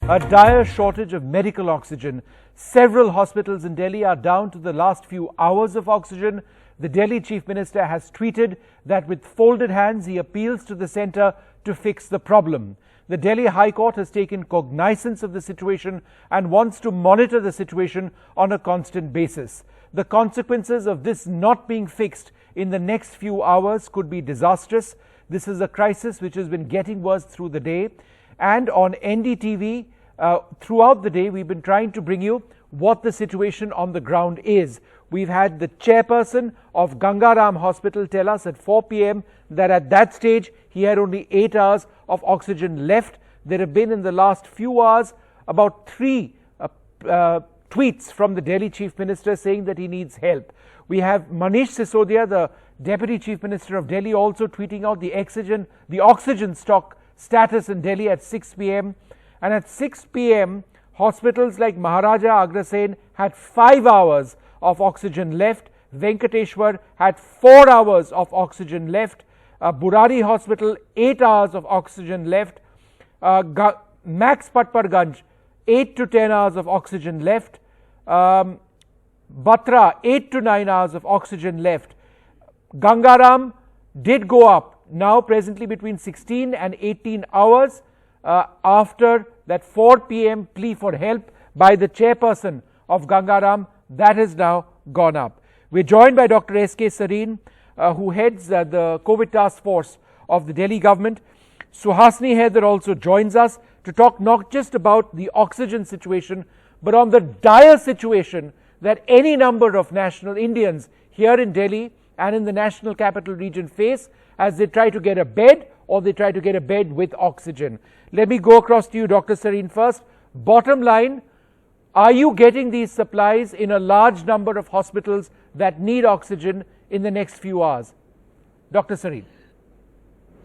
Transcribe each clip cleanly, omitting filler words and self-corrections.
A dire shortage of medical oxygen. Several hospitals in Delhi are down to the last few hours of oxygen. The Delhi Chief Minister has tweeted that with folded hands he appeals to the centre to fix the problem. The Delhi High Court has taken cognizance of the situation and wants to monitor the situation on a constant basis. The consequences of this not being fixed in the next few hours could be disastrous. This is a crisis which has been getting worse through the day. And on NDTV, throughout the day, we've been trying to bring you what the situation on the ground is. We've had the chairperson of Gangaram Hospital tell us at 4 p.m. that at that stage he had only 8 hours of oxygen left. There have been in the last few hours about 3 tweets from the Delhi Chief Minister saying that he needs help. We have Manish Sisodia, the Deputy Chief Minister of Delhi, also tweeting out the oxygen stock status in Delhi at 6 p.m. And at 6 p.m., hospitals like Maharaja Agrasen had 5 hours of oxygen left. Venkateshwar had 4 hours of oxygen left. Burari Hospital, 8 hours of oxygen left. Max Patparganj, 8 to 10 hours of oxygen left. Batra, 8 to 9 hours of oxygen left. Gangaram did go up, now presently between 16 and 18 hours. After that 4 p.m. plea for help by the chairperson of Gangaram, that has now gone up. We're joined by Dr. S.K. Sareen, who heads the COVID task force of the Delhi government. Suhasini Haider also joins us to talk not just about the oxygen situation, but on the dire situation that any number of national Indians here in Delhi and in the national capital region face as they try to get a bed or they try to get a bed with oxygen. Let me go across to you, Dr. Sareen, first. Bottom line, are you getting these supplies in a large number of hospitals that need oxygen in the next few hours? Dr. Sareen.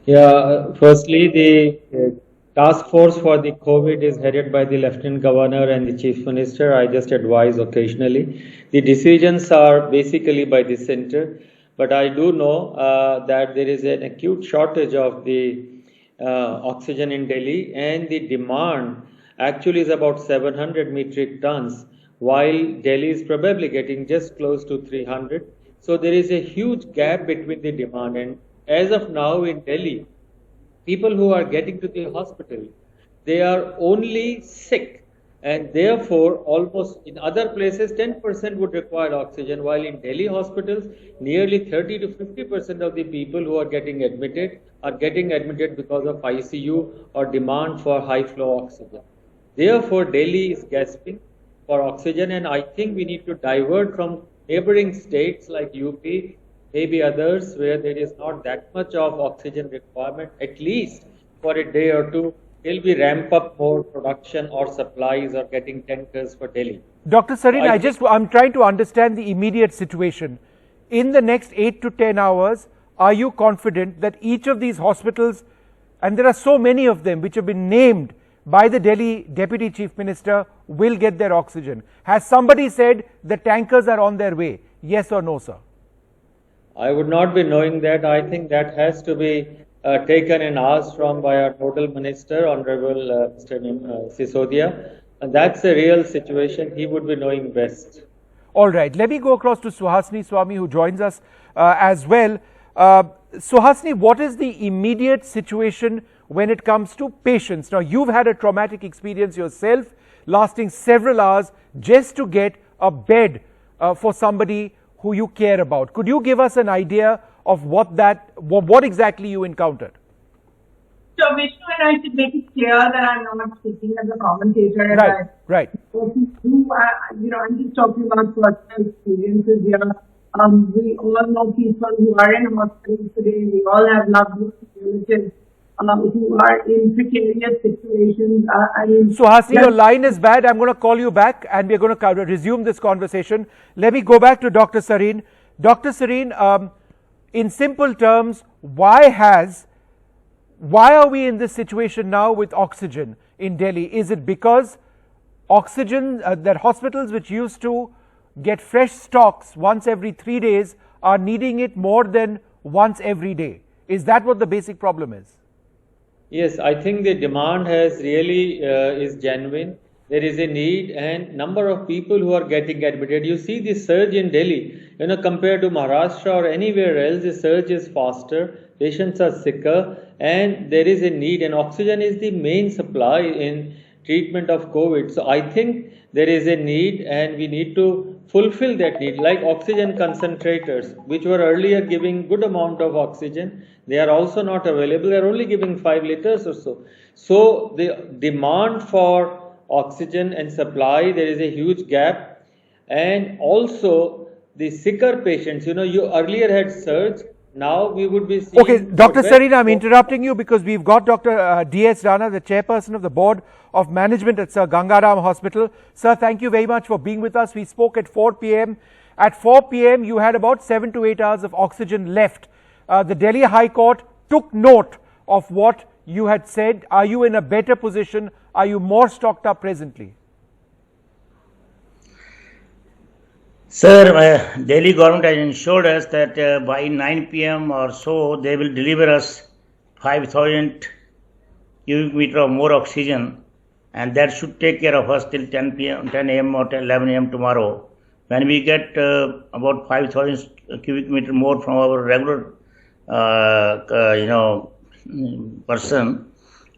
Yeah, firstly, the task force for the COVID is headed by the Lieutenant Governor and the Chief Minister. I just advise occasionally. The decisions are basically by the center, but I do know that there is an acute shortage of the oxygen in Delhi, and the demand actually is about 700 metric tons, while Delhi is probably getting just close to 300. So there is a huge gap between the demand, and as of now in Delhi, people who are getting to the hospital, they are only sick, and therefore almost in other places 10% would require oxygen, while in Delhi hospitals nearly 30 to 50% of the people who are getting admitted because of ICU or demand for high flow oxygen. Therefore Delhi is gasping for oxygen, and I think we need to divert from neighboring states like UP, maybe others where there is not that much of oxygen requirement, at least for a day or two, till we ramp up more production or supplies or getting tankers for Delhi. Dr. Sareen, I'm trying to understand the immediate situation. In the next 8 to 10 hours, are you confident that each of these hospitals, and there are so many of them which have been named by the Delhi Deputy Chief Minister, will get their oxygen? Has somebody said the tankers are on their way? Yes or no, sir? I would not be knowing that. I think that has to be taken and asked from by our nodal minister, Honorable Mr. Sisodia. And that's the real situation. He would be knowing best. All right. Let me go across to Suhasini Swami, who joins us as well. Suhasini, what is the immediate situation when it comes to patients? Now, you've had a traumatic experience yourself, lasting several hours just to get a bed for somebody who you care about. Could you give us an idea of what exactly you encountered? So, Vishnu, and I should make it clear that I'm not speaking as a commentator. Right. I'm just talking about personal experiences here. We all know people who are in hospitals today. We all have loved ones, relatives who are in precarious situations. Suhasini, your line is bad. I'm going to call you back and we're going to resume this conversation. Let me go back to Dr. Sareen. Dr. Sareen, in simple terms, why are we in this situation now with oxygen in Delhi? Is it because oxygen, that hospitals which used to get fresh stocks once every 3 days are needing it more than once every day? Is that what the basic problem is? Yes, I think the demand has really is genuine. There is a need and number of people who are getting admitted. You see the surge in Delhi, compared to Maharashtra or anywhere else, the surge is faster. Patients are sicker, and there is a need. And oxygen is the main supply in treatment of COVID. So I think there is a need, and we need to fulfill that need. Like oxygen concentrators, which were earlier giving good amount of oxygen, they are also not available. They are only giving 5 liters or so. So the demand for oxygen and supply, there is a huge gap. And also the sicker patients, you earlier had surge. Now we would be seeing. Okay, Dr. Sareen, I'm interrupting you because we've got Dr. D.S. Rana, the chairperson of the Board of Management at Sir Gangaram Hospital. Sir, thank you very much for being with us. We spoke at 4 p.m. At 4 p.m., you had about 7 to 8 hours of oxygen left. The Delhi High Court took note of what you had said. Are you in a better position? Are you more stocked up presently? Sir, Delhi government has ensured us that by 9 p.m. or so, they will deliver us 5,000 cubic meter of more oxygen, and that should take care of us till 10 a.m. or 11 a.m. tomorrow. When we get about 5,000 cubic meter more from our regular, person,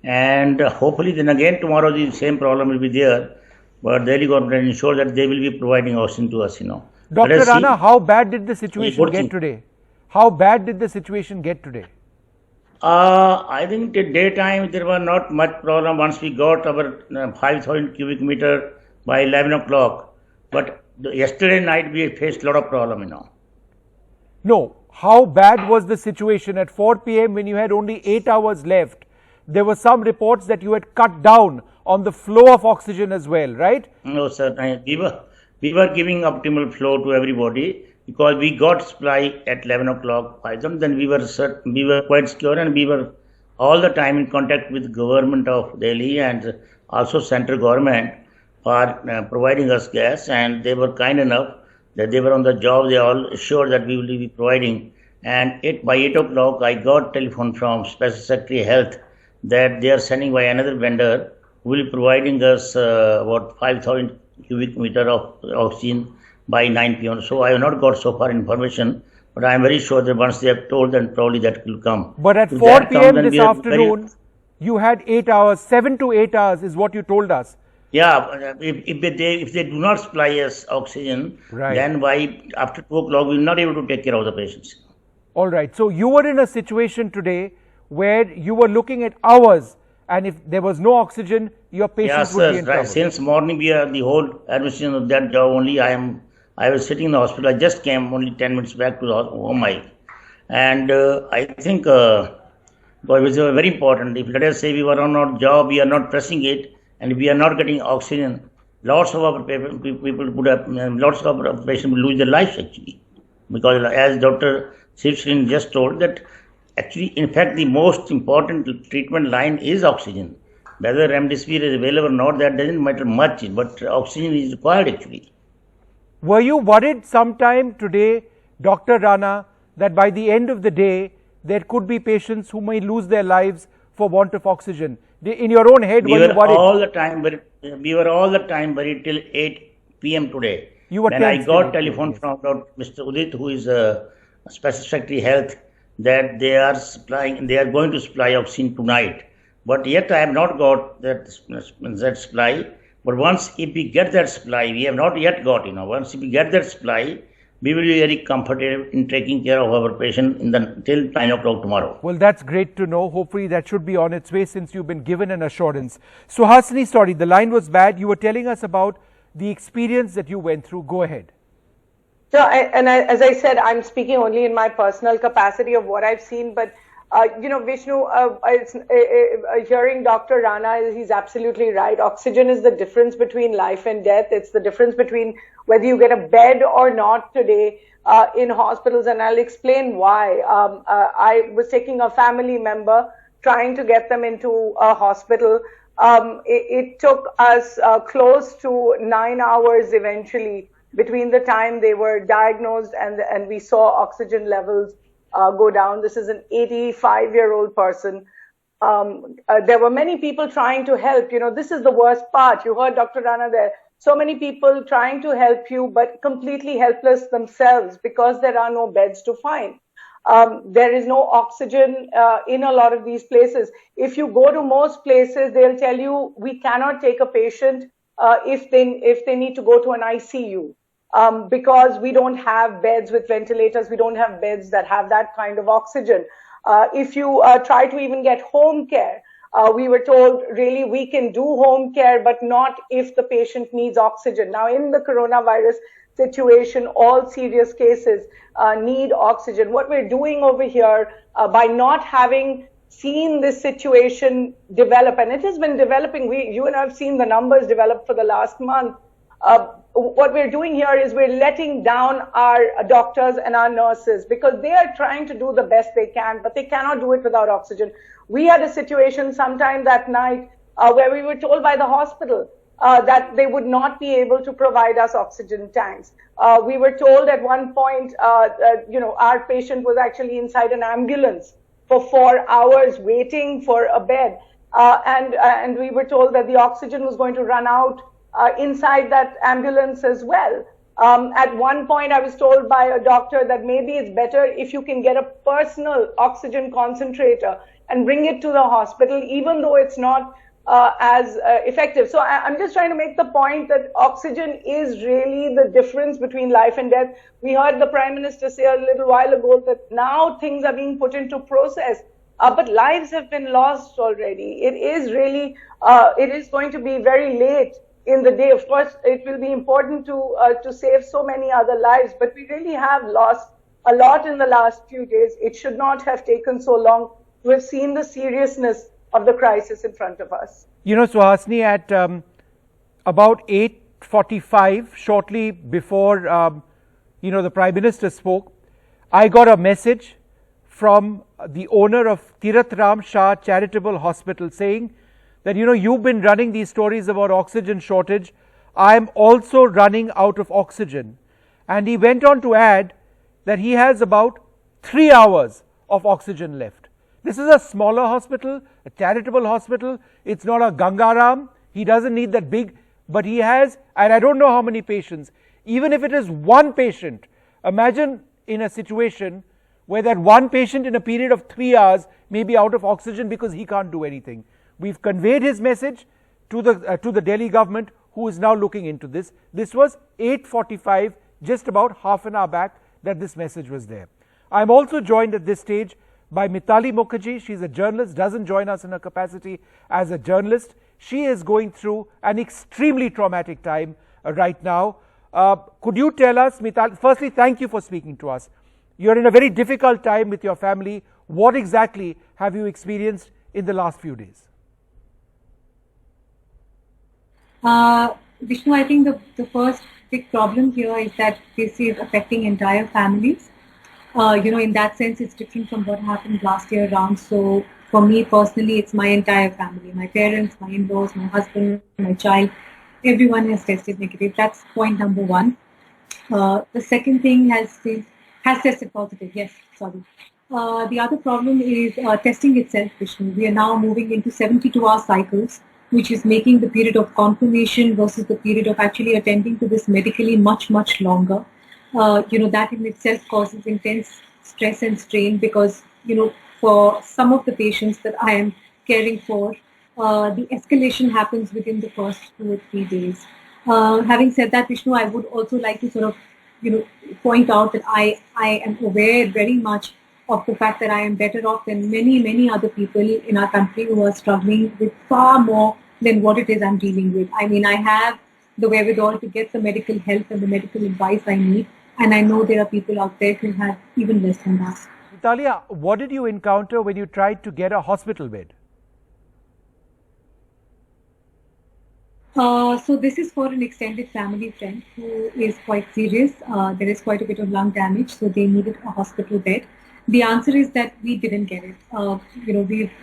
and hopefully then again tomorrow the same problem will be there. But Delhi government ensure that they will be providing oxygen to us, Dr. Rana, how bad did the situation get today? How bad did the situation get today? I think at daytime there was not much problem once we got our 5,000 cubic meter by 11 o'clock. But yesterday night we faced a lot of problem, No. How bad was the situation at 4 p.m. when you had only 8 hours left? There were some reports that you had cut down on the flow of oxygen as well, right? No, sir. We were giving optimal flow to everybody because we got supply at 11 o'clock. Then we were quite secure, and we were all the time in contact with government of Delhi and also central government for providing us gas, and they were kind enough that they were on the job. They all assured that we will be providing. And by 8 o'clock, I got telephone from Special Secretary Health that they are sending by another vendor who will be providing us about 5,000 cubic meter of oxygen by 9 p.m. So I have not got so far information, but I am very sure that once they have told, then probably that will come. But at 4 p.m. this afternoon, you had 8 hours, 7 to 8 hours is what you told us. Yeah, if they do not supply us oxygen, right, then by after 2 o'clock we will not able to take care of the patients. All right. So you were in a situation today where you were looking at hours, and if there was no oxygen, your patients would be in trouble. Right. Since morning we are the whole administration of that job only. I was sitting in the hospital. I just came only 10 minutes back to the home. And I think it was very important. If let us say we were on our job, we are not pressing it, and we are not getting oxygen, lots of our people would have, lots of our patients will lose their lives actually. Because as Dr. Sivsrin just told that actually, in fact, the most important treatment line is oxygen. Whether remdesivir is available or not, that doesn't matter much, but oxygen is required actually. Were you worried sometime today, Dr. Rana, that by the end of the day, there could be patients who may lose their lives for want of oxygen? In your own head, were you worried? We were all the time worried till 8 p.m. today. You were when I got telephone from Mr. Udit, who is Special Secretary Health, that they are going to supply oxygen tonight. But yet I have not got that supply. But once if we get that supply, we have not yet got, once if we get that supply, we will be very comfortable in taking care of our patient till 9 o'clock tomorrow. Well, that's great to know. Hopefully that should be on its way since you've been given an assurance. Suhasini, sorry, the line was bad. You were telling us about the experience that you went through. Go ahead. So, as I said, I'm speaking only in my personal capacity of what I've seen, but Vishnu, hearing Dr. Rana, he's absolutely right. Oxygen is the difference between life and death. It's the difference between whether you get a bed or not today in hospitals, and I'll explain why. I was taking a family member, trying to get them into a hospital. It took us close to 9 hours eventually between the time they were diagnosed and we saw oxygen levels go down. This is an 85-year-old person. There were many people trying to help. This is the worst part. You heard Dr. Rana there. So many people trying to help you, but completely helpless themselves because there are no beds to find. There is no oxygen in a lot of these places. If you go to most places, they'll tell you we cannot take a patient if they need to go to an ICU because we don't have beds with ventilators. We don't have beds that have that kind of oxygen. If you try to even get home care, we were told really we can do home care, but not if the patient needs oxygen. Now, in the coronavirus situation, all serious cases need oxygen. What we're doing over here by not having seen this situation develop, and it has been developing, you and I have seen the numbers develop for the last month. What we're doing here is we're letting down our doctors and our nurses because they are trying to do the best they can, but they cannot do it without oxygen. We had a situation sometime that night where we were told by the hospital that they would not be able to provide us oxygen tanks. We were told at one point, our patient was actually inside an ambulance for 4 hours waiting for a bed. And we were told that the oxygen was going to run out inside that ambulance as well. At one point, I was told by a doctor that maybe it's better if you can get a personal oxygen concentrator and bring it to the hospital, even though it's not as effective. So I'm just trying to make the point that oxygen is really the difference between life and death. We heard the Prime Minister say a little while ago that now things are being put into process. But lives have been lost already. It is really, it is going to be very late in the day. Of course, it will be important to save so many other lives, but we really have lost a lot in the last few days. It should not have taken so long to have seen the seriousness of the crisis in front of us. Suhasini, at about 8:45, shortly before, the Prime Minister spoke, I got a message from the owner of Tirath Ram Shah Charitable Hospital saying that, you've been running these stories about oxygen shortage. I'm also running out of oxygen. And he went on to add that he has about 3 hours of oxygen left. This is a smaller hospital, a charitable hospital. It's not a Gangaram. He doesn't need that big, but he has, and I don't know how many patients. Even if it is one patient, imagine in a situation where that one patient in a period of 3 hours may be out of oxygen because he can't do anything. We've conveyed his message to the Delhi government, who is now looking into this. This was 8:45, just about half an hour back, that this message was there. I'm also joined at this stage by Mitali Mukherjee. She's a journalist, doesn't join us in her capacity as a journalist. She is going through an extremely traumatic time right now. Could you tell us, Mitali, firstly, thank you for speaking to us. You're in a very difficult time with your family. What exactly have you experienced in the last few days? Vishnu, I think the first big problem here is that this is affecting entire families. In that sense, it's different from what happened last year around. So for me personally, it's my entire family, my parents, my in-laws, my husband, my child, everyone has tested negative. That's point number one. The second thing has tested positive. Yes, sorry. The other problem is testing itself, Vishnu. We are now moving into 72-hour cycles, which is making the period of confirmation versus the period of actually attending to this medically much, much longer. That in itself causes intense stress and strain because, for some of the patients that I am caring for, the escalation happens within the first 2 or 3 days. Having said that, Vishnu, I would also like to sort of, point out that I am aware very much of the fact that I am better off than many, many other people in our country who are struggling with far more than what it is I'm dealing with. I mean, I have the wherewithal to get the medical help and the medical advice I need. And I know there are people out there who have even less than that. Natalia, what did you encounter when you tried to get a hospital bed? So this is for an extended family friend who is quite serious. There is quite a bit of lung damage, so they needed a hospital bed. The answer is that we didn't get it.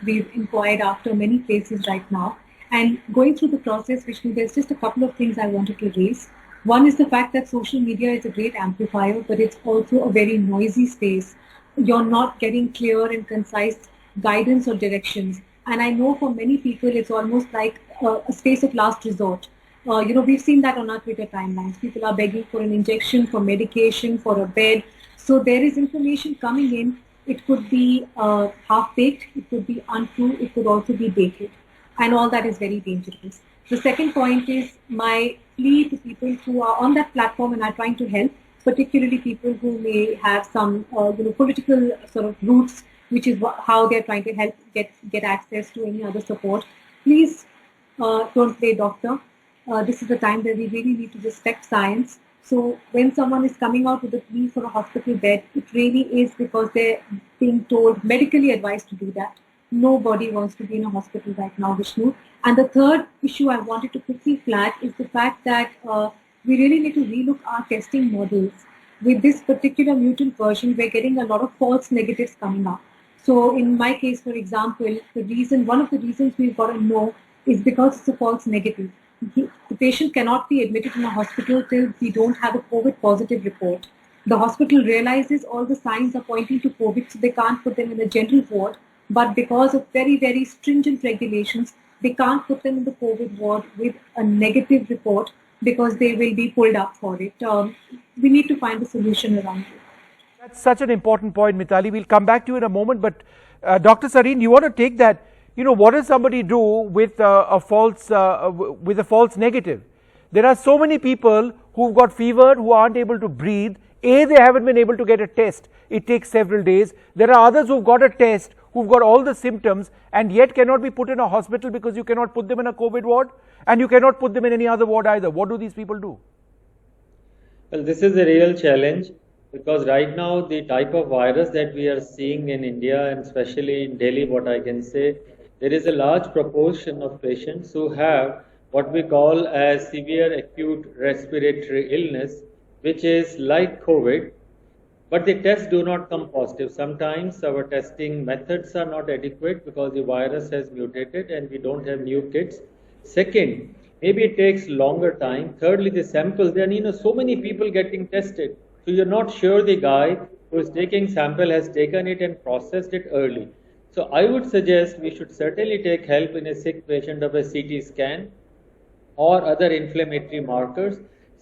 We've inquired after many places right now. And going through the process, Vishnu, there's just a couple of things I wanted to raise. One is the fact that social media is a great amplifier, but it's also a very noisy space. You're not getting clear and concise guidance or directions. And I know for many people, it's almost like a space of last resort. We've seen that on our Twitter timelines. People are begging for an injection, for medication, for a bed. So there is information coming in. It could be half-baked, it could be untrue, it could also be baked. And all that is very dangerous. The second point is my plea to people who are on that platform and are trying to help, particularly people who may have some political sort of roots, which is how they're trying to help get access to any other support. Please don't play doctor. This is the time that we really need to respect science. So when someone is coming out with a plea for a hospital bed, it really is because they're being told, medically advised to do that. Nobody wants to be in a hospital right now, Vishnu. And the third issue I wanted to quickly flag is the fact that we really need to relook our testing models. With this particular mutant version, we're getting a lot of false negatives coming up. So in my case, for example, one of the reasons we've got to know is because it's a false negative. The patient cannot be admitted in a hospital till we don't have a COVID positive report. The hospital realizes all the signs are pointing to COVID, so they can't put them in a general ward. But because of very, very stringent regulations, they can't put them in the COVID ward with a negative report because they will be pulled up for it. We need to find a solution around it. That's such an important point, Mitali. We'll come back to you in a moment. But Dr. Sareen, you want to take that? What does somebody do with a false negative? There are so many people who've got fever, who aren't able to breathe. They haven't been able to get a test. It takes several days. There are others who've got a test, who've got all the symptoms and yet cannot be put in a hospital because you cannot put them in a COVID ward and you cannot put them in any other ward either. What do these people do? Well, this is a real challenge because right now the type of virus that we are seeing in India and especially in Delhi, what I can say, there is a large proportion of patients who have what we call as severe acute respiratory illness, which is like COVID, but the tests do not come positive. Sometimes our testing methods are not adequate because the virus has mutated and we don't have new kits. Second, maybe it takes longer time. Thirdly, the samples, there are so many people getting tested. So you're not sure the guy who is taking sample has taken it and processed it early. So I would suggest we should certainly take help in a sick patient of a CT scan or other inflammatory markers.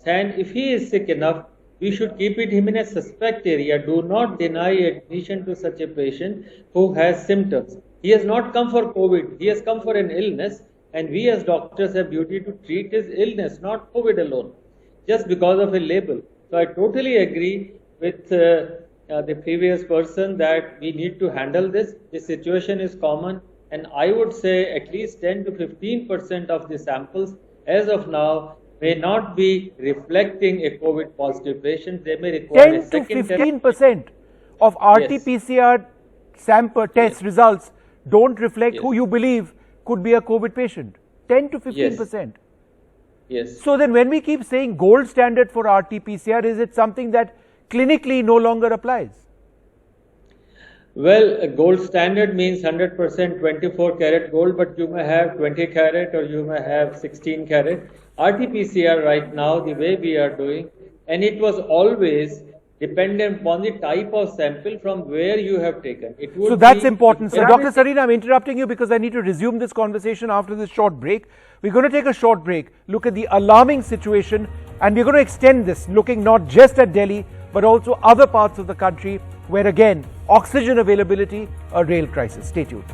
And if he is sick enough, we should keep him in a suspect area. Do not deny admission to such a patient who has symptoms. He has not come for COVID. He has come for an illness. And we as doctors have duty to treat his illness, not COVID alone, just because of a label. So I totally agree with the previous person that we need to handle this. The situation is common. And I would say at least 10 to 15% of the samples as of now may not be reflecting a COVID positive patient. They may require 10 to 15% of RT-PCR sample test results don't reflect who you believe could be a COVID patient. 10 to 15%. Yes. So then when we keep saying gold standard for RT-PCR, is it something that clinically no longer applies? Well, a gold standard means 100% 24 karat gold, but you may have 20 karat or you may have 16 karat. RT-PCR right now, the way we are doing, and it was always dependent upon the type of sample from where you have taken. So that's important. So Dr. Sareen, I'm interrupting you because I need to resume this conversation after this short break. We're going to take a short break, look at the alarming situation, and we're going to extend this, looking not just at Delhi, but also other parts of the country where again, oxygen availability, a real crisis. Stay tuned.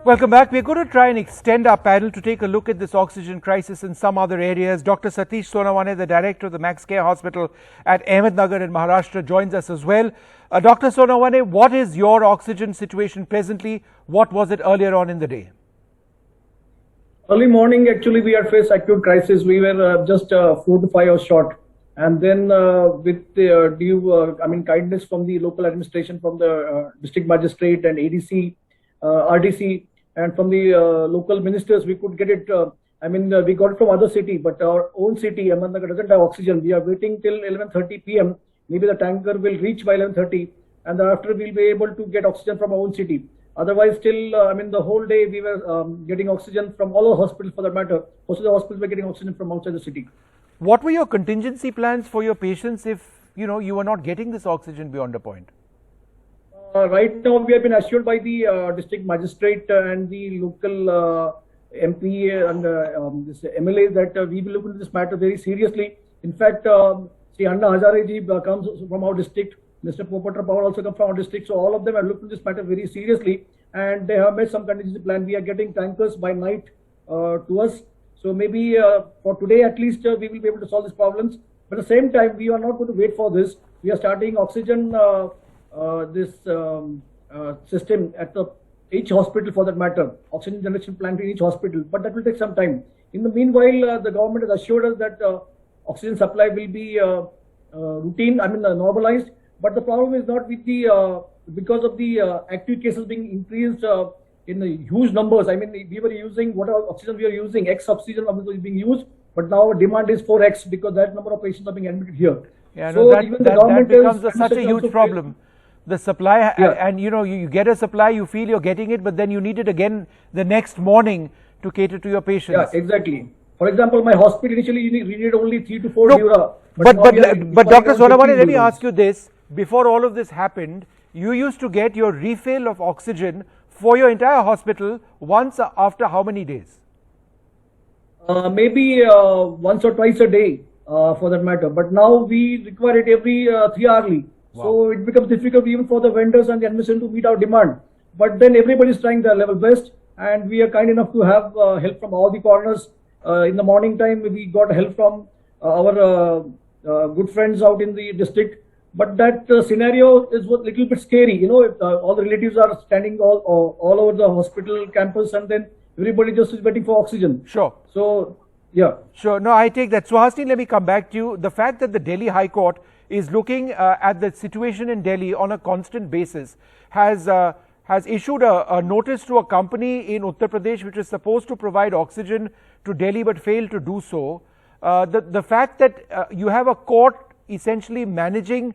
Welcome back. We're going to try and extend our panel to take a look at this oxygen crisis in some other areas. Dr. Satish Sonawane, the director of the Max Care Hospital at Ahmednagar in Maharashtra, joins us as well. Dr. Sonawane, what is your oxygen situation presently? What was it earlier on in the day? Early morning, actually, we had faced acute crisis. We were just 4 to 5 hours short. And then with the due kindness from the local administration, from the district magistrate and ADC, RDC, and from the local ministers, we could get it. We got it from other city, but our own city, Ahmednagar, doesn't have oxygen. We are waiting till 11:30 p.m. Maybe the tanker will reach by 11:30, and thereafter we'll be able to get oxygen from our own city. Otherwise, still, the whole day we were getting oxygen from all our hospitals for that matter. Most of the hospitals were getting oxygen from outside the city. What were your contingency plans for your patients if you were not getting this oxygen beyond a point? Right now, we have been assured by the district magistrate and the local MP and this MLA that we will look into this matter very seriously. In fact, Sri Anna Hazare ji comes from our district. Mr. Popatra Power also comes from our district. So all of them have looked into this matter very seriously, and they have made some contingency plan. We are getting tankers by night to us. So maybe for today at least we will be able to solve these problems. But at the same time, we are not going to wait for this. We are starting oxygen system at each hospital for that matter, oxygen generation plant in each hospital, but that will take some time. In the meanwhile, the government has assured us that oxygen supply will be normalized, but the problem is not with the, because of the active cases being increased in huge numbers. I mean, we were using whatever oxygen we are using, X oxygen is being used, but now our demand is 4X because that number of patients are being admitted here. Yeah, so no, that becomes such a huge problem. The supply, and you get a supply, you feel you're getting it, but then you need it again the next morning to cater to your patients. Yeah, exactly. For example, my hospital initially you needed only 3 to 4 Dura. But Dr. Sonawani, let me ask you this. Before all of this happened, you used to get your refill of oxygen for your entire hospital once after how many days? Maybe once or twice a day for that matter. But now we require it every 3 hourly. Wow. So it becomes difficult even for the vendors and the administration to meet our demand. But then everybody is trying their level best, and we are kind enough to have help from all the corners. In the morning time, we got help from our good friends out in the district. But that scenario is a little bit scary. All the relatives are standing all over the hospital campus, and then everybody just is waiting for oxygen. Sure. So, yeah. Sure. No, I take that. Suhasini, let me come back to you. The fact that the Delhi High Court is looking at the situation in Delhi on a constant basis has issued a notice to a company in Uttar Pradesh which is supposed to provide oxygen to Delhi but failed to do so. The fact that you have a court essentially managing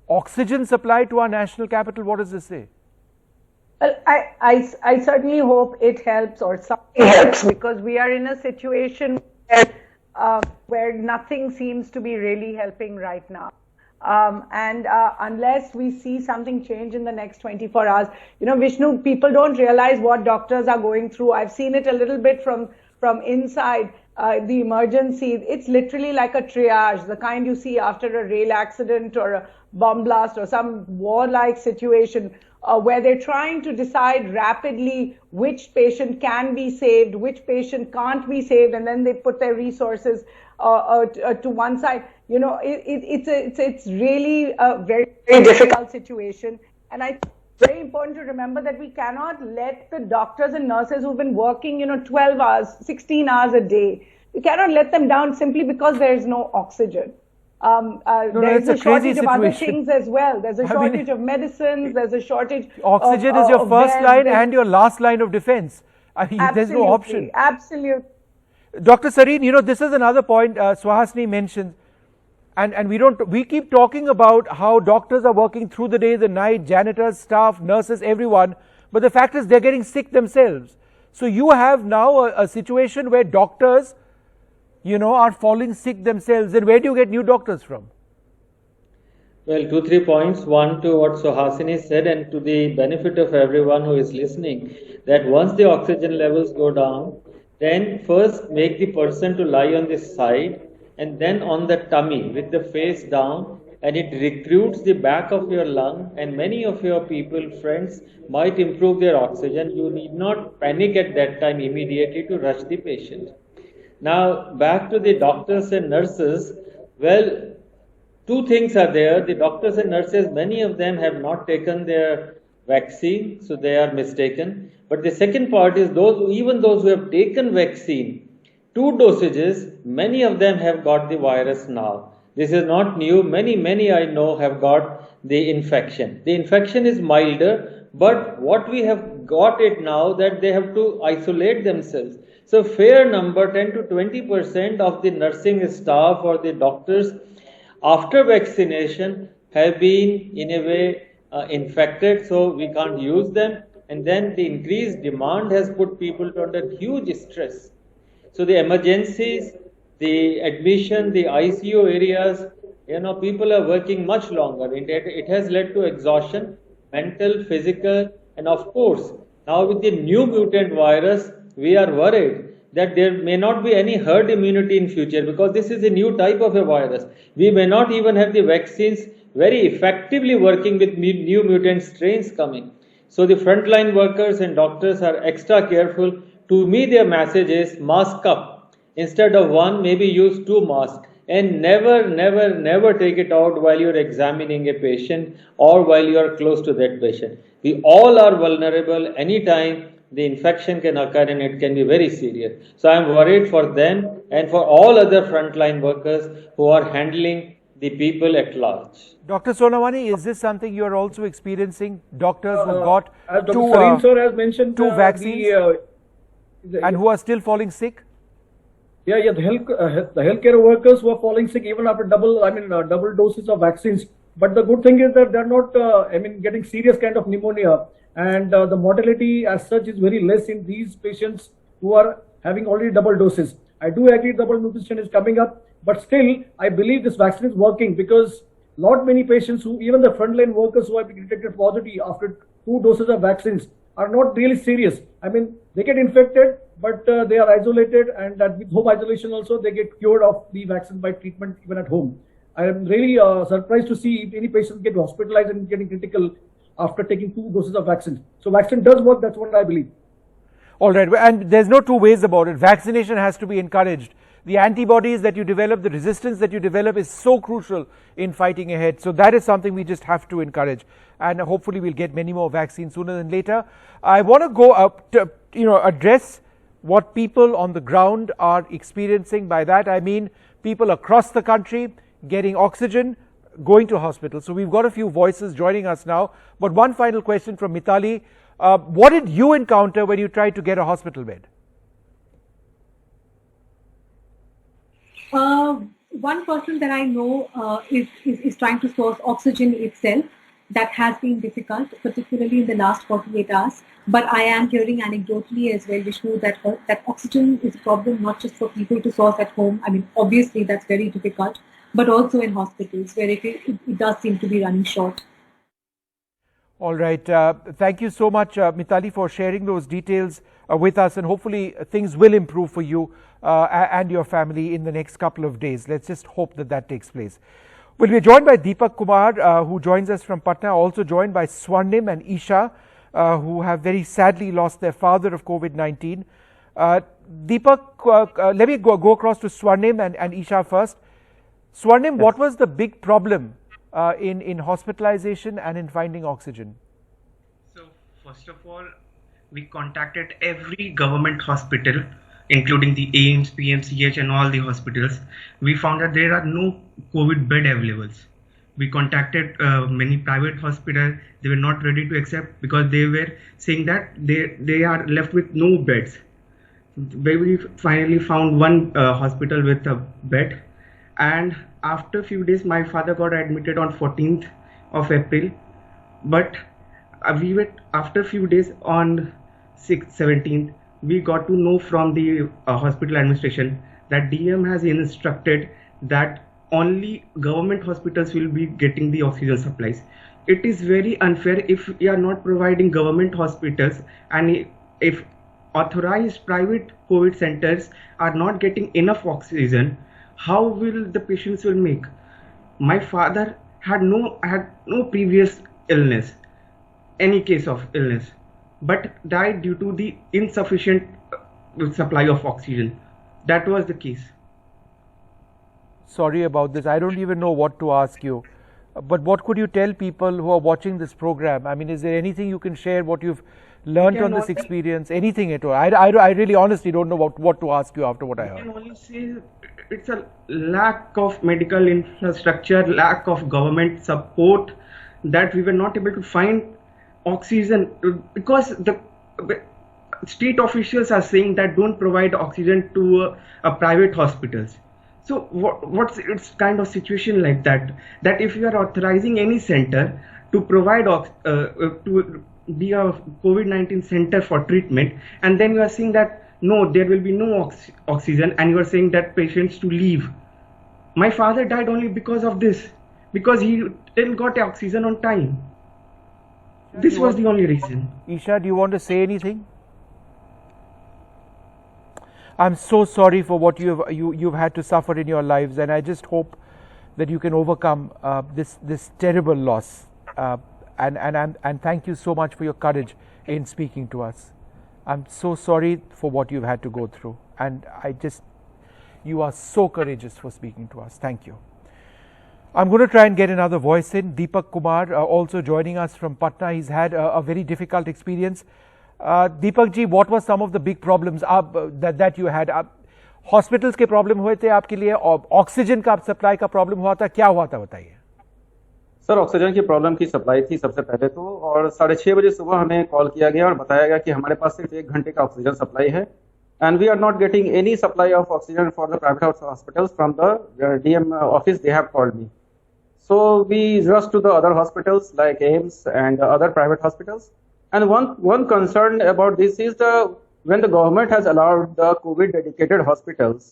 oxygen supply to our national capital, what does this say? Well, I certainly hope it helps or something helps, because we are in a situation where nothing seems to be really helping right now. And unless we see something change in the next 24 hours, Vishnu, people don't realize what doctors are going through. I've seen it a little bit from inside the emergency. It's literally like a triage, the kind you see after a rail accident or a bomb blast or some war-like situation, where they're trying to decide rapidly which patient can be saved, which patient can't be saved, and then they put their resources to one side. It's really a very, very difficult situation, and I think it's very important to remember that we cannot let the doctors and nurses who've been working 12 hours, 16 hours a day, we cannot let them down simply because there is no oxygen. There's a shortage of other things as well. There's a shortage of medicines. There's a shortage. Oxygen is your first line and your last line of defense. There's no option. Absolutely. Dr. Sareen, this is another point Suhasini mentioned, and we keep talking about how doctors are working through the day, the night, janitors, staff, nurses, everyone, but the fact is they're getting sick themselves. So you have now a situation where doctors are falling sick themselves. Then where do you get new doctors from? Well, 2-3 points. One, to what Suhasini said, and to the benefit of everyone who is listening, that once the oxygen levels go down, then first make the person to lie on the side and then on the tummy with the face down, and it recruits the back of your lung, and many of your people, friends, might improve their oxygen. You need not panic at that time immediately to rush the patient. Now, back to the doctors and nurses. Well, two things are there. The doctors and nurses, many of them have not taken their vaccine, so they are mistaken. But the second part is even those who have taken vaccine, 2 dosages, many of them have got the virus now. This is not new. Many I know have got the infection. The infection is milder, but what we have got it now, that they have to isolate themselves. So fair number, 10 to 20% of the nursing staff or the doctors after vaccination have been in a way infected, so we can't use them. And then the increased demand has put people under huge stress. So the emergencies, the admission, the ICU areas, People are working much longer. It has led to exhaustion, mental, physical, and of course, now with the new mutant virus, we are worried that there may not be any herd immunity in future because this is a new type of a virus. We may not even have the vaccines very effectively working with new mutant strains coming. So the frontline workers and doctors are extra careful. To me, their message is mask up. Instead of one, maybe use two masks. And never take it out while you're examining a patient or while you are close to that patient. We all are vulnerable. Anytime the infection can occur and it can be very serious. So I'm worried for them and for all other frontline workers who are handling the people at large. Dr. Sonawani, is this something you are also experiencing? Doctors who got as Dr. Salim sir has mentioned, two vaccines and who are still falling sick? The healthcare workers who are falling sick even after double doses of vaccines. But the good thing is that they're not, getting serious kind of pneumonia, and the mortality as such is very less in these patients who are having already double doses. I do agree double nutrition is coming up, but still I believe this vaccine is working because not many patients who, even the frontline workers who have been detected positive after 2 doses of vaccines are not really serious. They get infected, but they are isolated, and with home isolation also they get cured of the vaccine by treatment even at home. I am really surprised to see if any patients get hospitalized and getting critical after taking 2 doses of vaccine. So vaccine does work, that's what I believe. All right, and there's no two ways about it. Vaccination has to be encouraged. The antibodies that you develop, the resistance that you develop is so crucial in fighting ahead. So that is something we just have to encourage. And hopefully we'll get many more vaccines sooner than later. I want to go up to, address what people on the ground are experiencing. By that I mean people across the country getting oxygen, going to hospitals. So we've got a few voices joining us now. But one final question from Mitali. What did you encounter when you tried to get a hospital bed? One person that I know is trying to source oxygen itself. That has been difficult, particularly in the last 48 hours. But I am hearing anecdotally as well, Vishnu, that oxygen is a problem not just for people to source at home. Obviously that's very difficult, but also in hospitals where it does seem to be running short. All right. Thank you so much, Mitali, for sharing those details with us, and hopefully things will improve for you and your family in the next couple of days. Let's just hope that takes place. Well, we're joined by Deepak Kumar, who joins us from Patna, also joined by Swarnim and Isha, who have very sadly lost their father of COVID-19. Deepak, let me go across to Swarnim and Isha first. Swarnim, what was the big problem in hospitalization and in finding oxygen? So, first of all, we contacted every government hospital, including the AIMS, PMCH and all the hospitals. We found that there are no COVID bed available. We contacted many private hospitals. They were not ready to accept because they were saying that they are left with no beds. We finally found one hospital with a bed, and after a few days my father got admitted on 14th of April, but after a few days on 17th we got to know from the hospital administration that DM has instructed that only government hospitals will be getting the oxygen supplies. It is very unfair if we are not providing government hospitals, and if authorized private COVID centers are not getting enough oxygen, how will the patients will make? My father had no previous illness, any case of illness, but died due to the insufficient supply of oxygen. That was the case. Sorry about this. I don't even know what to ask you. But what could you tell people who are watching this program? Is there anything you can share, what you've learned on this experience? Anything at all? I really honestly don't know what to ask you after what I heard. I can only say it's a lack of medical infrastructure, lack of government support, that we were not able to find oxygen because the state officials are saying that don't provide oxygen to private hospitals. So it's kind of situation like that if you are authorizing any center to provide to be a COVID-19 center for treatment, and then you are saying that no, there will be no oxygen, and you are saying that patients to leave. My father died only because of this, because he didn't got oxygen on time. This was the only reason. Isha, do you want to say anything? I'm so sorry for what you've had to suffer in your lives, and I just hope that you can overcome this terrible loss. And thank you so much for your courage in speaking to us. I'm so sorry for what you've had to go through, and you are so courageous for speaking to us. Thank you. I'm going to try and get another voice in. Deepak Kumar also joining us from Patna. He's had a very difficult experience. Deepak ji, what were some of the big problems that you had? Hospitals के problem हुए थे आपके लिए, और oxygen का supply का problem हुआ था, क्या हुआ था बताइए? सर, ऑक्सीजन की प्रॉब्लम की सप्लाई थी सबसे पहले तो, और 6:30 बजे सुबह हमें कॉल किया गया और बताया गया कि हमारे पास सिर्फ 1 घंटे का ऑक्सीजन सप्लाई है, and we are not getting any supply of oxygen for the private hospitals from the DM office. They have called me. So we rushed to the other hospitals like AIIMS and other private hospitals. And one concern about this is when the government has allowed the COVID dedicated hospitals,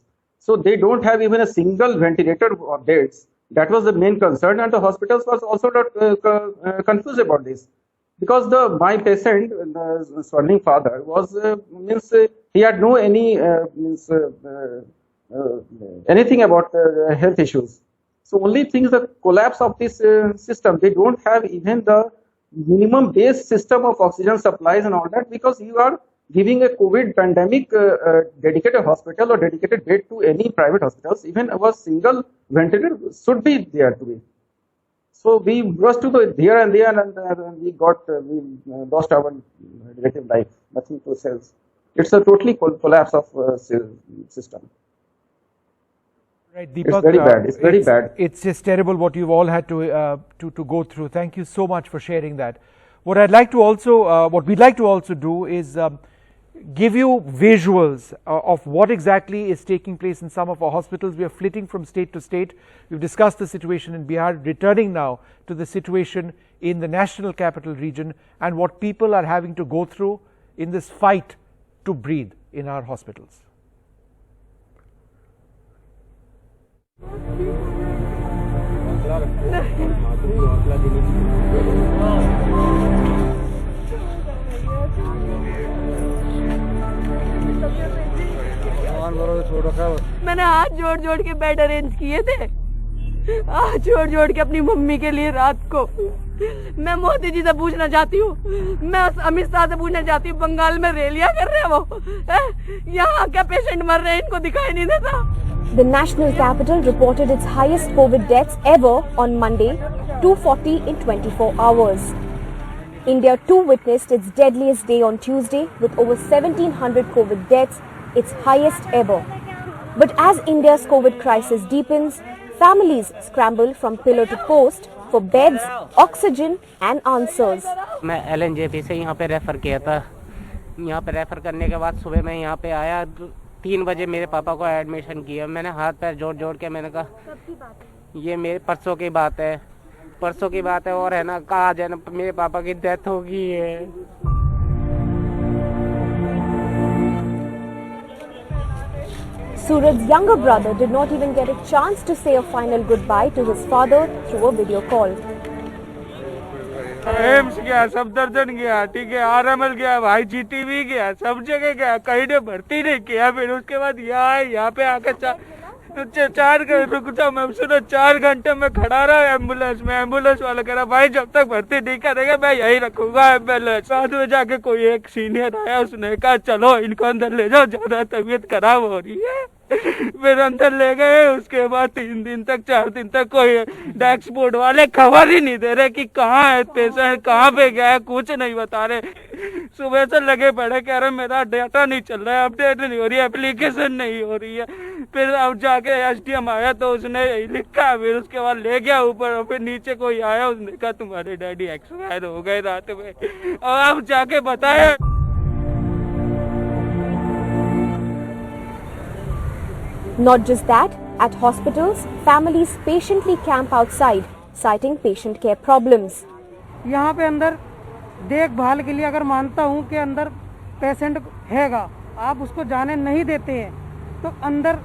so they don't have even a single ventilator or beds. That was the main concern, and the hospitals was also not confused about this, because my patient, the swarming father, was he had no anything about health issues. So only thing is the collapse of this system. They don't have even the minimum base system of oxygen supplies and all that, because you are giving a COVID pandemic dedicated hospital or dedicated bed to any private hospitals. Even a single ventilator should be there to be. So we rushed to here and there, and we lost our relative life. Nothing to say. It's a totally collapse of system. Right, Deepak, it's very bad. It's very bad. It's just terrible what you've all had to go through. Thank you so much for sharing that. What we'd like to also do is give you visuals of what exactly is taking place in some of our hospitals. We are flitting from state to state. We've discussed the situation in Bihar, returning now to the situation in the national capital region and what people are having to go through in this fight to breathe in our hospitals. मैंने हाथ जोड़ जोड़ के bed arrange किए थे, हाथ जोड़ जोड़ के अपनी मम्मी के लिए रात को. मैं मोदी जी से पूछना चाहती हूँ, मैं अमित शाह से पूछना चाहती हूँ, बंगाल में रैलियां कर रहे हैं वो, यहाँ क्या पेशेंट मर रहे हैं, इनको दिखाई नहीं देता. The national capital reported its highest COVID deaths ever on Monday, 240 in 24 hours. India too witnessed its deadliest day on Tuesday with over 1,700 COVID deaths, its highest ever. But as India's COVID crisis deepens, families scramble from pillar to post for beds, oxygen and answers. मैं LNJP से यहाँ पे refer किया था. यहाँ पे refer करने के बाद सुबह मैं यहाँ पे आया, 3 बजे मेरे पापा को एडमिशन किया. मैंने हाथ पैर जोड़ के मैंने कहा ये मेरे परसों की बात है और है ना, कहा जाए ना, मेरे पापा की डेथ हो गई है. Suraj's younger brother did not even get a chance to say a final goodbye to his father through a video call. AIIMS गया, सफदरजंग गया, ठीक है, RML गया, भाई GTV गया, सब जगह गया, कहीं ने भर्ती नहीं किया. फिर उसके बाद यहाँ पे आकर 4 घंटे में खड़ा रहा एम्बुलेंस में. एम्बुलेंस वाला कह रहा भाई जब तक भर्ती नहीं करेगा मैं यही रखूंगा एम्बुलेंस. बाद में जाके कोई एक सीनियर आया, उसने कहा चलो इनको अंदर ले जाओ, ज्यादा तबीयत खराब हो रही है. फिर अंदर ले गए. उसके बाद 3 दिन तक 4 दिन तक कोई डैशबोर्ड वाले खबर ही नहीं दे रहे कि कहाँ है पेशेंट, कहाँ पे गया है, कुछ नहीं बता रहे. सुबह से लगे पड़े, कह रहे मेरा डाटा नहीं चल रहा है, अपडेट नहीं हो रही है, एप्लीकेशन नहीं हो रही है. फिर अब जाके SDM आया तो उसने लिखा, फिर उसके बाद ले गया ऊपर, और फिर नीचे कोई आया, उसने कहा तुम्हारे डैडी एक्सपायर हो गए रात में. और अब जाके बताया. Not just that, at hospitals, families patiently camp outside, citing patient care problems. यहाँ पे अंदर देखभाल के लिए अगर मानता हूँ कि अंदर पेशेंट हैगा, आप उसको जाने नहीं देते हैं, तो अंदर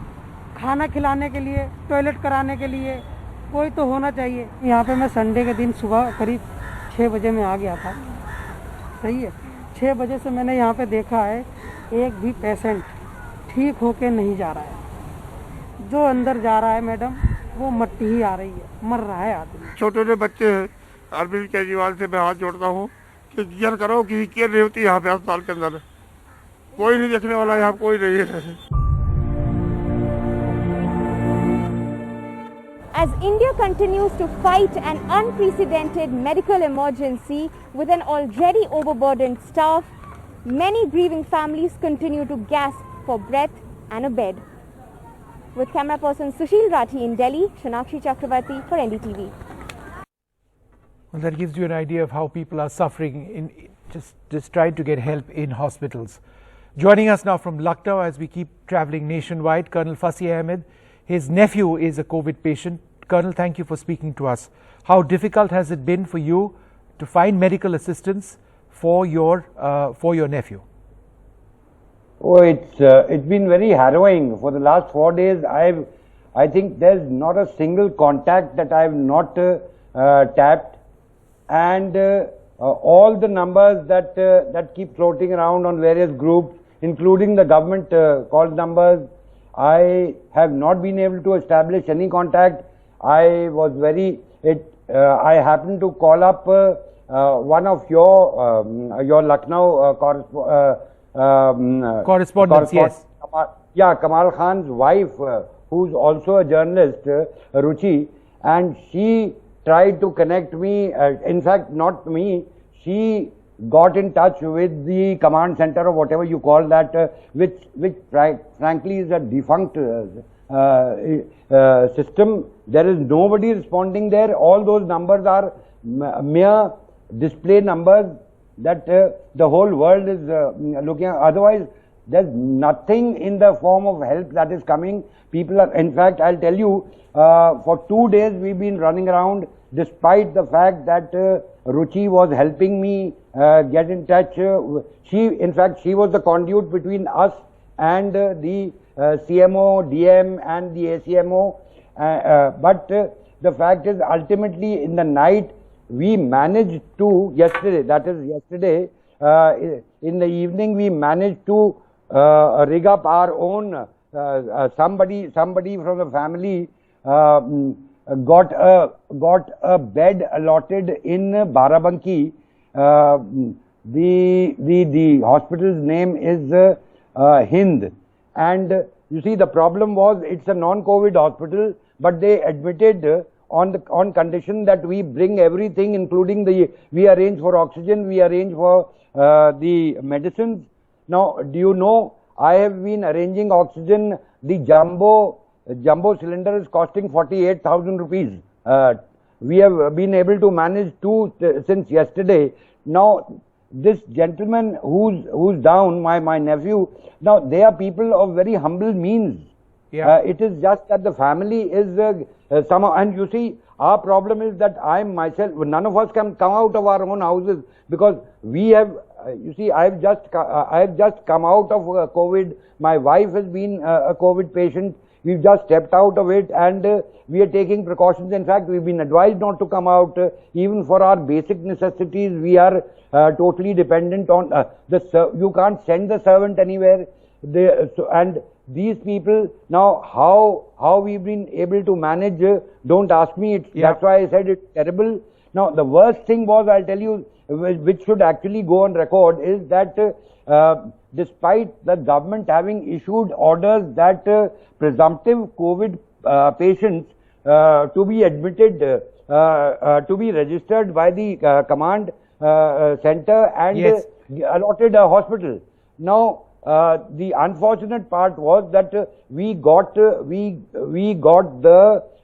खाना खिलाने के लिए, टॉयलेट कराने के लिए कोई तो होना चाहिए। यहाँ पे मैं संडे के दिन सुबह करीब 6 बजे में आ गया था, सही है। 6 बजे से मैंने यहाँ पे देखा है एक भी पेशेंट ठीक होके नहीं जा रहा है। जो अंदर जा रहा है मैडम वो मट्टी ही आ रही है, मर रहा है आदमी। छोटे छोटे बच्चे हैं। अरविंद केजरीवाल से मैं हाथ जोड़ता हूँ कि क्लियर करो कि केयर नहीं होती यहाँ पे अस्पताल के अंदर। कोई नहीं देखने वाला, यहाँ कोई नहीं है। As India continues to fight an unprecedented medical emergency with an already overburdened staff, many grieving families continue to gasp for breath and a bed. With camera person Sushil Rathi in Delhi, Shanakshi Chakravarti for NDTV. Well, that gives you an idea of how people are suffering in just trying to get help in hospitals. Joining us now from Lucknow as we keep travelling nationwide, Colonel Fasi Ahmed. His nephew is a COVID patient. Colonel, thank you for speaking to us. How difficult has it been for you to find medical assistance for your nephew? Oh, it's been very harrowing. For the last 4 days, I think there's not a single contact that I've not tapped, and all the numbers that keep floating around on various groups, including the government called numbers, I have not been able to establish any contact. I happened to call up one of your Lucknow correspondents, yes. Kamal Khan's wife, who's also a journalist, Ruchi, and she tried to connect me. In fact, not me. She got in touch with the command center or whatever you call that, which frankly is a defunct system. There is nobody responding there. All those numbers are mere display numbers that the whole world is looking at. Otherwise, there's nothing in the form of help that is coming. People are, in fact, I'll tell you, for 2 days we've been running around, despite the fact that Ruchi was helping me get in touch. In fact, she was the conduit between us and the CMO, DM and the ACMO. But the fact is, ultimately in the night, we managed to, yesterday, in the evening, we managed to rig up our own, somebody from the family got a bed allotted in Barabanki. The hospital's name is Hind. And you see, the problem was, it's a non-COVID hospital, but they admitted on condition that we bring everything, including we arrange for oxygen, we arrange for the medicines. Now, do you know, I have been arranging oxygen. The jumbo cylinder is costing 48,000 rupees. We have been able to manage 2 since yesterday. Now, this gentleman who's down, my nephew, now they are people of very humble means. Yeah. It is just that the family is somehow, and you see, our problem is that none of us can come out of our own houses, because we have, you see, I have just come out of COVID. My wife has been a COVID patient. We've just stepped out of it, and we are taking precautions. In fact, we've been advised not to come out. Even for our basic necessities, we are totally dependent on you can't send the servant anywhere. And these people, now how we've been able to manage, don't ask me. That's why I said it's terrible. Now, the worst thing was, I'll tell you, which should actually go on record, is that despite the government having issued orders that presumptive COVID patients to be admitted, to be registered by the command center and allotted a hospital. Now, the unfortunate part was that we got the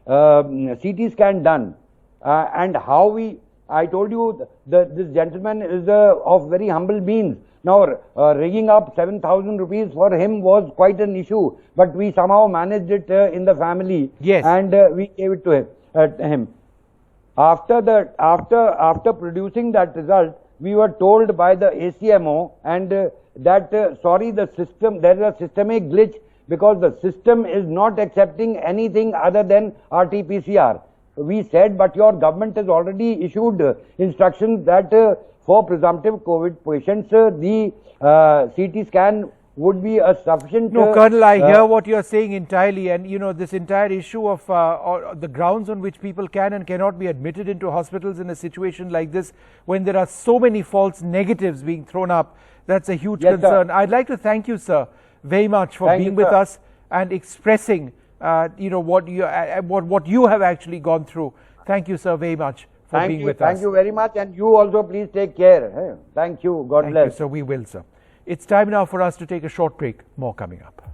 CT scan done, and I told you this gentleman is of very humble means. Now, rigging up 7,000 rupees for him was quite an issue, but we somehow managed it in the family, and we gave it to him. After producing that result, we were told by the ACMO and that sorry, there is a systemic glitch. because the system is not accepting anything other than RT-PCR. We said, but your government has already issued instructions that for presumptive COVID patients, the CT scan would be a sufficient... No, Colonel, I hear what you're saying entirely, and you know, this entire issue of or the grounds on which people can and cannot be admitted into hospitals in a situation like this, when there are so many false negatives being thrown up, that's a huge concern. Sir. I'd like to thank you, sir, very much for being with us and expressing, you know, what you have actually gone through. Thank you, sir, very much for being with us. Thank you very much, and you also please take care. Thank you. God bless. Thank you, sir. We will, sir. It's time now for us to take a short break. More coming up.